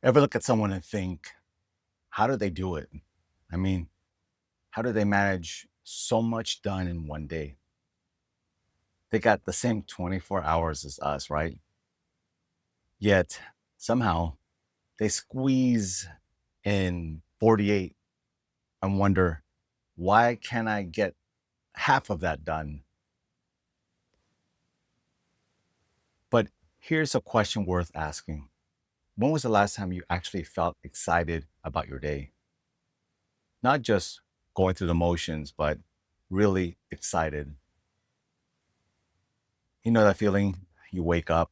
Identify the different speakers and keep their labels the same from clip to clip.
Speaker 1: Ever look at someone and think, how do they do it? I mean, how do they manage so much done in one day? They got the same 24 hours as us, right? Yet somehow they squeeze in 48 and wonder, why can't I get half of that done? But here's a question worth asking. When was the last time you actually felt excited about your day? Not just going through the motions, but really excited. You know that feeling? You wake up,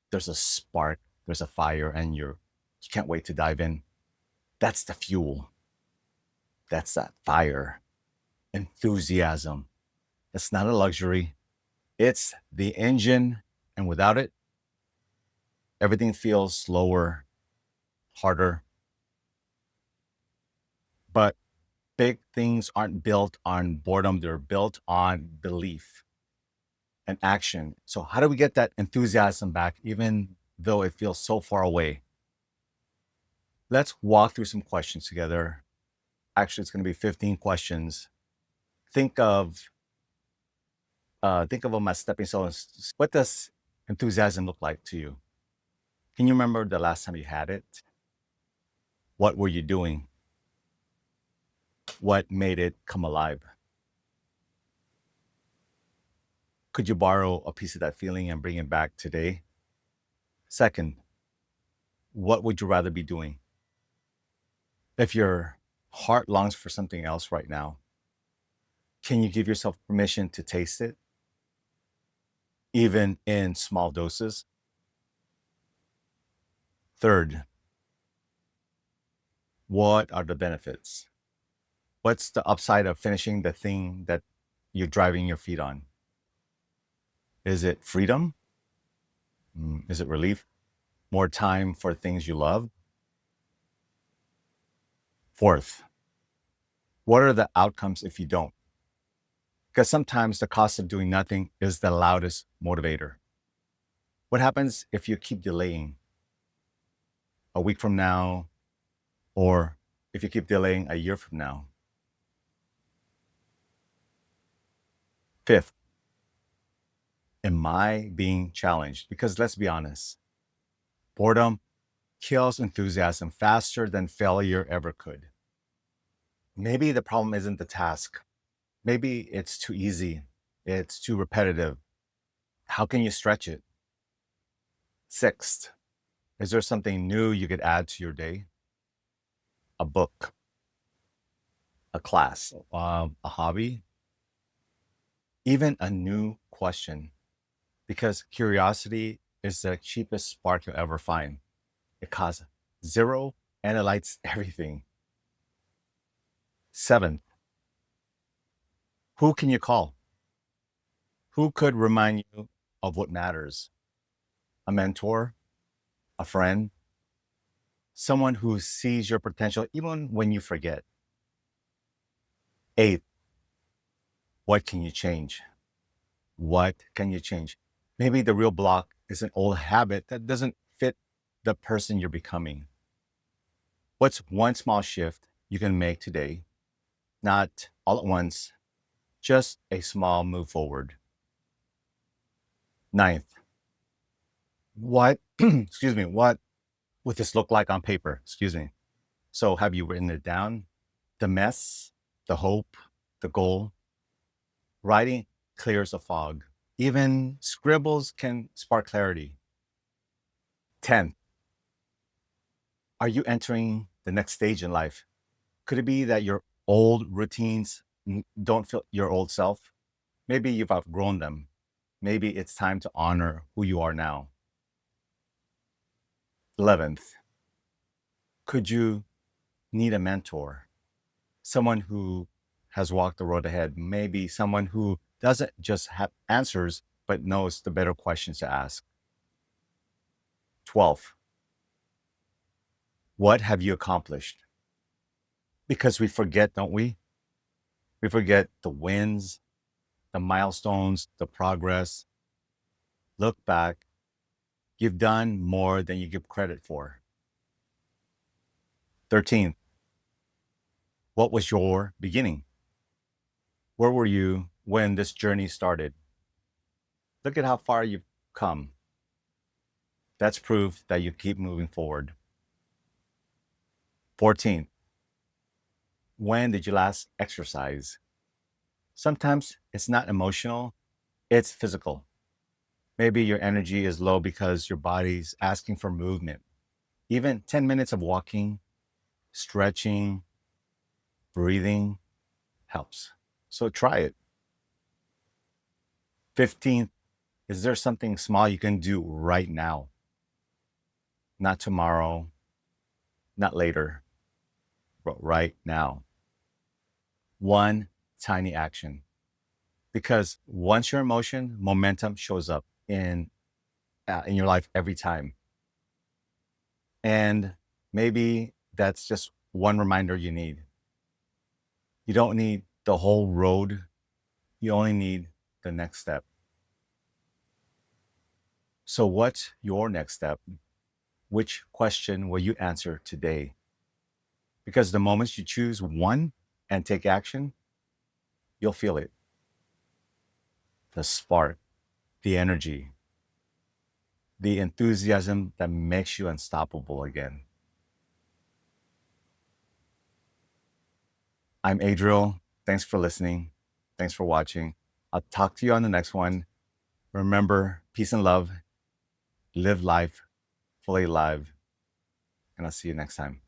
Speaker 1: there's a spark, there's a fire, and you can't wait to dive in. That's the fuel. That's that fire, enthusiasm. It's not a luxury. It's the engine. And without it, everything feels slower, harder. But big things aren't built on boredom, they're built on belief and action. So, how do we get that enthusiasm back, even though it feels so far away? Let's walk through some questions together. Actually, it's going to be 15 questions. Think of think of them as stepping stones. What does enthusiasm look like to you? Can you remember the last time you had it? What were you doing? What made it come alive? Could you borrow a piece of that feeling and bring it back today? Second, what would you rather be doing? If your heart longs for something else right now, can you give yourself permission to taste it, even in small doses? Third, what are the benefits? What's the upside of finishing the thing that you're driving your feet on? Is it freedom? Is it relief? More time for things you love? Fourth, what are the outcomes if you don't? Because sometimes the cost of doing nothing is the loudest motivator. What happens if you keep delaying a week from now, or if you keep delaying a year from now? Fifth, am I being challenged? Because let's be honest, boredom kills enthusiasm faster than failure ever could. Maybe the problem isn't the task. Maybe it's too easy. It's too repetitive. How can you stretch it? Sixth, is there something new you could add to your day? A book, a class, a hobby, even a new question. Because curiosity is the cheapest spark you'll ever find. It costs zero and it lights everything. Seventh, who can you call? Who could remind you of what matters? A mentor, a friend, someone who sees your potential even when you forget. Eighth, what can you change? What can you change? Maybe the real block is an old habit that doesn't fit the person you're becoming. What's one small shift you can make today? Not all at once, just a small move forward. Ninth, what, excuse me, what would this look like on paper? Excuse me. So have you written it down? The mess, the hope, the goal. Writing clears the fog. Even scribbles can spark clarity. 10th, are you entering the next stage in life? Could it be that your old routines don't fit your old self? Maybe you've outgrown them. Maybe it's time to honor who you are now. 11th, could you need a mentor? Someone who has walked the road ahead, maybe someone who doesn't just have answers, but knows the better questions to ask. 12th, what have you accomplished? Because we forget, don't we? We forget the wins, the milestones, the progress. Look back, you've done more than you give credit for. 13th, what was your beginning? Where were you when this journey started? Look at how far you've come. That's proof that you keep moving forward. 14th, when did you last exercise? Sometimes it's not emotional, it's physical. Maybe your energy is low because your body's asking for movement. Even 10 minutes of walking, stretching, breathing helps. So try it. 15th, is there something small you can do right now? Not tomorrow, not later, but right now. One tiny action. Because once you're in motion, momentum shows up in your life every time. And maybe that's just one reminder you need. You don't need the whole road. You only need the next step. So what's your next step? Which question will you answer today? Because the moment you choose one and take action, you'll feel it. The spark, the energy, the enthusiasm that makes you unstoppable again. I'm Adriel. Thanks for listening. Thanks for watching. I'll talk to you on the next one. Remember, peace and love. Live life fully alive. And I'll see you next time.